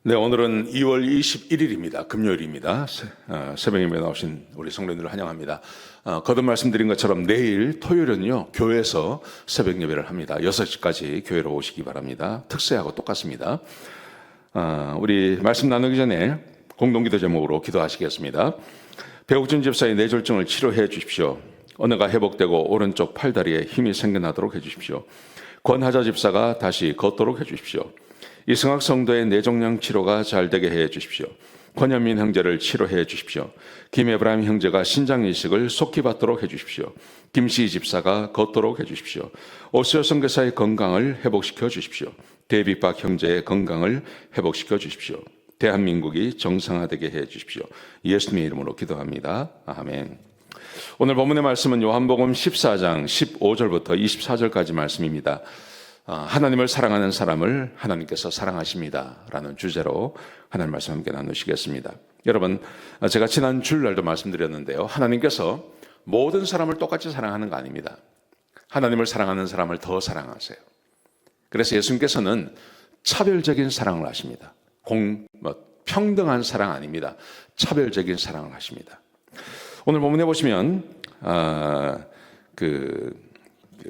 네, 오늘은 2월 21일입니다. 금요일입니다. 새벽 예배 나오신 우리 성도님들 환영합니다. 거듭 말씀드린 것처럼 내일 토요일은요, 교회에서 새벽 예배를 합니다. 6시까지 교회로 오시기 바랍니다. 특세하고 똑같습니다. 우리 말씀 나누기 전에 공동기도 제목으로 기도하시겠습니다. 배옥준 집사의 뇌졸중을 치료해 주십시오. 언어가 회복되고 오른쪽 팔다리에 힘이 생겨나도록 해 주십시오. 권하자 집사가 다시 걷도록 해 주십시오. 이승학 성도의 뇌종양 치료가 잘 되게 해 주십시오. 권현민 형제를 치료해 주십시오. 김에브라임 형제가 신장 이식을 속히 받도록 해 주십시오. 김시희 집사가 걷도록 해 주십시오. 오스요 선교사의 건강을 회복시켜 주십시오. 데이비박 형제의 건강을 회복시켜 주십시오. 대한민국이 정상화되게 해 주십시오. 예수님의 이름으로 기도합니다. 아멘. 오늘 본문의 말씀은 요한복음 14장 15절부터 24절까지 말씀입니다. 하나님을 사랑하는 사람을 하나님께서 사랑하십니다 라는 주제로 하나님 말씀 함께 나누시겠습니다. 여러분, 제가 지난 주일날도 말씀드렸는데요, 하나님께서 모든 사람을 똑같이 사랑하는 거 아닙니다. 하나님을 사랑하는 사람을 더 사랑하세요. 그래서 예수님께서는 차별적인 사랑을 하십니다. 평등한 사랑 아닙니다. 차별적인 사랑을 하십니다. 오늘 본문에 보시면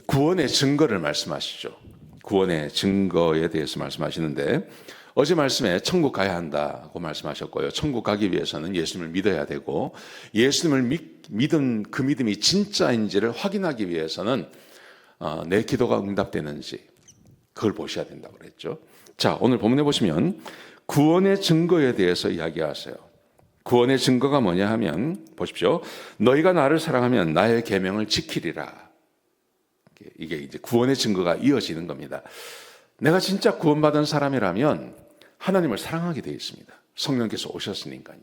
구원의 증거를 말씀하시죠. 구원의 증거에 대해서 말씀하시는데, 어제 말씀에 천국 가야 한다고 말씀하셨고요. 천국 가기 위해서는 예수님을 믿어야 되고, 예수님을 믿은 그 믿음이 진짜인지를 확인하기 위해서는 내 기도가 응답되는지 그걸 보셔야 된다고 그랬죠. 자, 오늘 본문에 보시면 구원의 증거에 대해서 이야기하세요. 구원의 증거가 뭐냐 하면, 보십시오. 너희가 나를 사랑하면 나의 계명을 지키리라. 이게 이제 구원의 증거가 이어지는 겁니다. 내가 진짜 구원받은 사람이라면 하나님을 사랑하게 되어 있습니다. 성령께서 오셨으니까요.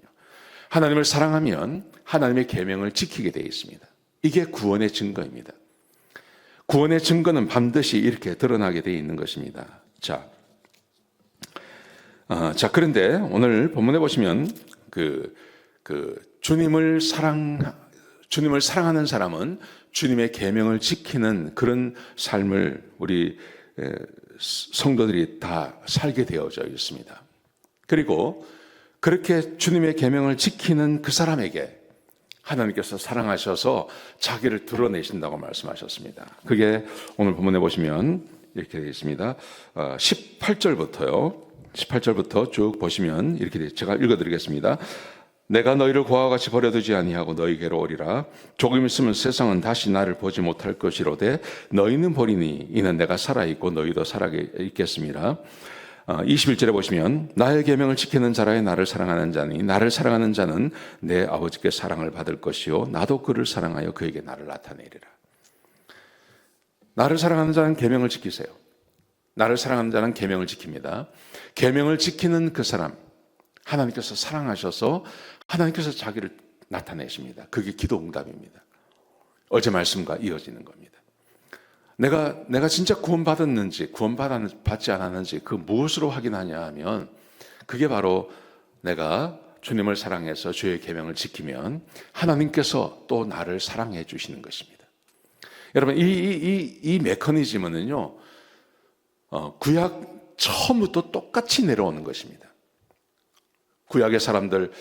하나님을 사랑하면 하나님의 계명을 지키게 되어 있습니다. 이게 구원의 증거입니다. 구원의 증거는 반드시 이렇게 드러나게 되어 있는 것입니다. 자, 그런데 오늘 본문에 보시면 주님을 사랑하는 사람은 주님의 계명을 지키는 그런 삶을 우리 성도들이 다 살게 되어져 있습니다. 그리고 그렇게 주님의 계명을 지키는 그 사람에게 하나님께서 사랑하셔서 자기를 드러내신다고 말씀하셨습니다. 그게 오늘 본문에 보시면 이렇게 되어 있습니다. 18절부터 쭉 보시면 이렇게 되어 있습니다. 제가 읽어드리겠습니다. 내가 너희를 고아와 같이 버려두지 아니하고 너희에게로 오리라. 조금 있으면 세상은 다시 나를 보지 못할 것이로되 너희는 보리니 이는 내가 살아있고 너희도 살아있겠습니다. 21절에 보시면 나의 계명을 지키는 자라에 나를 사랑하는 자니 나를 사랑하는 자는 내 아버지께 사랑을 받을 것이요 나도 그를 사랑하여 그에게 나를 나타내리라. 나를 사랑하는 자는 계명을 지키세요. 나를 사랑하는 자는 계명을 지킵니다. 계명을 지키는 그 사람, 하나님께서 사랑하셔서 하나님께서 자기를 나타내십니다. 그게 기도 응답입니다. 어제 말씀과 이어지는 겁니다. 내가 진짜 구원받았는지 구원받지 않았는지 그 무엇으로 확인하냐 하면, 그게 바로 내가 주님을 사랑해서 주의 계명을 지키면 하나님께서 또 나를 사랑해 주시는 것입니다. 여러분, 이 메커니즘은요, 구약 처음부터 똑같이 내려오는 것입니다. 구약의 사람들,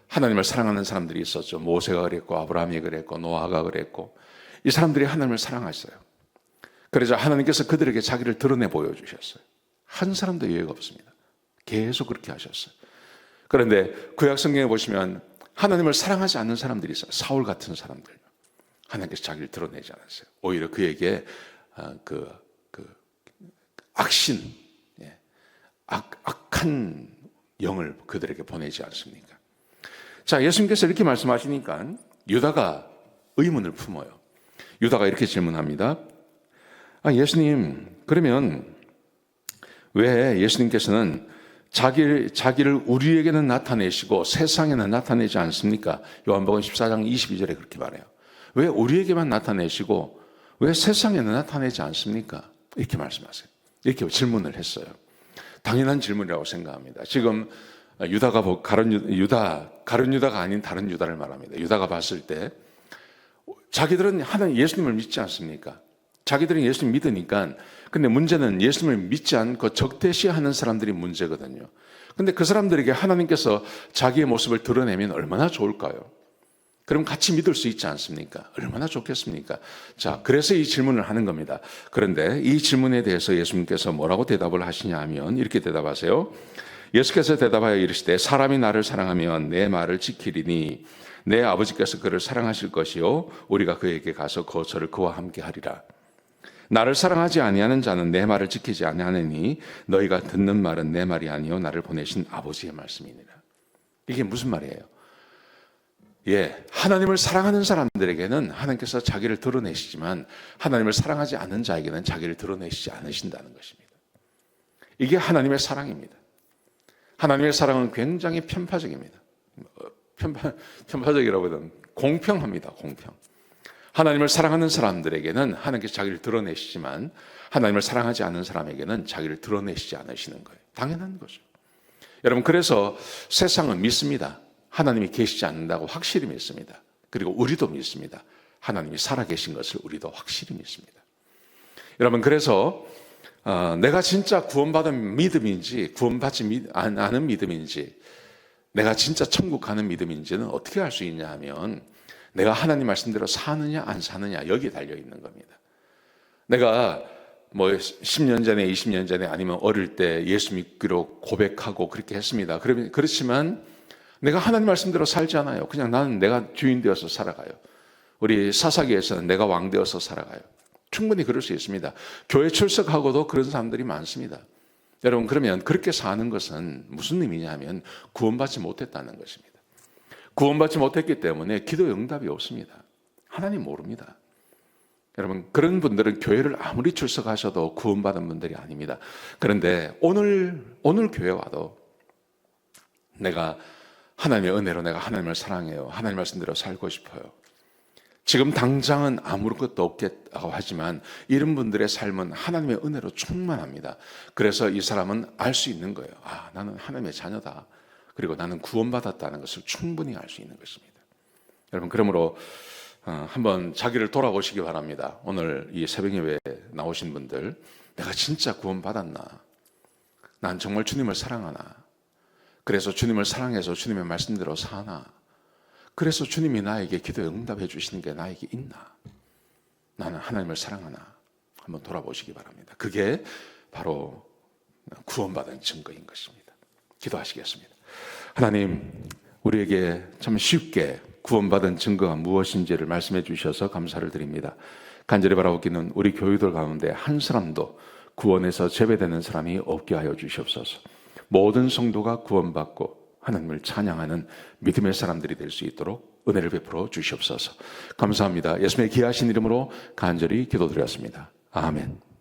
하나님을 사랑하는 사람들이 있었죠. 모세가 그랬고 아브라함이 그랬고 노아가 그랬고, 이 사람들이 하나님을 사랑했어요. 그래서 하나님께서 그들에게 자기를 드러내 보여주셨어요. 한 사람도 예외가 없습니다. 계속 그렇게 하셨어요. 그런데 구약 성경에 보시면 하나님을 사랑하지 않는 사람들이 있어요. 사울 같은 사람들. 하나님께서 자기를 드러내지 않았어요. 오히려 그에게 악신, 악한 영을 그들에게 보내지 않습니까? 자, 예수님께서 이렇게 말씀하시니까 유다가 의문을 품어요. 유다가 이렇게 질문합니다. 예수님, 그러면 왜 예수님께서는 자기를 우리에게는 나타내시고 세상에는 나타내지 않습니까? 요한복음 14장 22절에 그렇게 말해요. 왜 우리에게만 나타내시고 왜 세상에는 나타내지 않습니까? 이렇게 말씀하세요. 이렇게 질문을 했어요. 당연한 질문이라고 생각합니다. 지금 가룟 유다가 아닌 다른 유다를 말합니다. 유다가 봤을 때 자기들은 예수님을 믿지 않습니까? 자기들은 예수님 믿으니까. 근데 문제는 예수님을 믿지 않고 적대시하는 사람들이 문제거든요. 근데 그 사람들에게 하나님께서 자기의 모습을 드러내면 얼마나 좋을까요? 그럼 같이 믿을 수 있지 않습니까? 얼마나 좋겠습니까? 자, 그래서 이 질문을 하는 겁니다. 그런데 이 질문에 대해서 예수님께서 뭐라고 대답을 하시냐 하면 이렇게 대답하세요. 예수께서 대답하여 이르시되 사람이 나를 사랑하면 내 말을 지키리니 내 아버지께서 그를 사랑하실 것이요 우리가 그에게 가서 거처를 그와 함께 하리라. 나를 사랑하지 아니하는 자는 내 말을 지키지 아니하느니 너희가 듣는 말은 내 말이 아니요 나를 보내신 아버지의 말씀이니라. 이게 무슨 말이에요? 예, 하나님을 사랑하는 사람들에게는 하나님께서 자기를 드러내시지만 하나님을 사랑하지 않는 자에게는 자기를 드러내시지 않으신다는 것입니다. 이게 하나님의 사랑입니다. 하나님의 사랑은 굉장히 편파적입니다. 편파적이라고 하면 공평합니다. 공평. 하나님을 사랑하는 사람들에게는 하나님께서 자기를 드러내시지만 하나님을 사랑하지 않는 사람에게는 자기를 드러내시지 않으시는 거예요. 당연한 거죠. 여러분, 그래서 세상은 믿습니다. 하나님이 계시지 않는다고 확실히 믿습니다. 그리고 우리도 믿습니다. 하나님이 살아계신 것을 우리도 확실히 믿습니다. 여러분, 그래서 내가 진짜 구원받은 믿음인지 구원받지 않은 믿음인지 내가 진짜 천국 가는 믿음인지는 어떻게 알 수 있냐 하면 내가 하나님 말씀대로 사느냐 안 사느냐 여기에 달려 있는 겁니다. 내가 뭐 10년 전에 20년 전에 아니면 어릴 때 예수 믿기로 고백하고 그렇게 했습니다. 그렇지만 내가 하나님 말씀대로 살지 않아요. 그냥 나는 내가 주인 되어서 살아가요. 우리 사사기에서는 내가 왕 되어서 살아가요. 충분히 그럴 수 있습니다. 교회 출석하고도 그런 사람들이 많습니다. 여러분, 그러면 그렇게 사는 것은 무슨 의미냐 하면 구원받지 못했다는 것입니다. 구원받지 못했기 때문에 기도 응답이 없습니다. 하나님 모릅니다. 여러분, 그런 분들은 교회를 아무리 출석하셔도 구원받은 분들이 아닙니다. 그런데 오늘 교회 와도 내가 하나님의 은혜로 내가 하나님을 사랑해요. 하나님 말씀대로 살고 싶어요. 지금 당장은 아무것도 없겠다고 하지만 이런 분들의 삶은 하나님의 은혜로 충만합니다. 그래서 이 사람은 알 수 있는 거예요. 아, 나는 하나님의 자녀다. 그리고 나는 구원받았다는 것을 충분히 알 수 있는 것입니다. 여러분, 그러므로 한번 자기를 돌아보시기 바랍니다. 오늘 이 새벽 예배에 나오신 분들, 내가 진짜 구원받았나? 난 정말 주님을 사랑하나? 그래서 주님을 사랑해서 주님의 말씀대로 사나? 그래서 주님이 나에게 기도에 응답해 주시는 게 나에게 있나? 나는 하나님을 사랑하나? 한번 돌아보시기 바랍니다. 그게 바로 구원받은 증거인 것입니다. 기도하시겠습니다. 하나님, 우리에게 참 쉽게 구원받은 증거가 무엇인지를 말씀해 주셔서 감사를 드립니다. 간절히 바라보기는 우리 교우들 가운데 한 사람도 구원에서 제외되는 사람이 없게 하여 주시옵소서. 모든 성도가 구원받고 하나님을 찬양하는 믿음의 사람들이 될 수 있도록 은혜를 베풀어 주시옵소서. 감사합니다. 예수님의 귀하신 이름으로 간절히 기도드렸습니다. 아멘.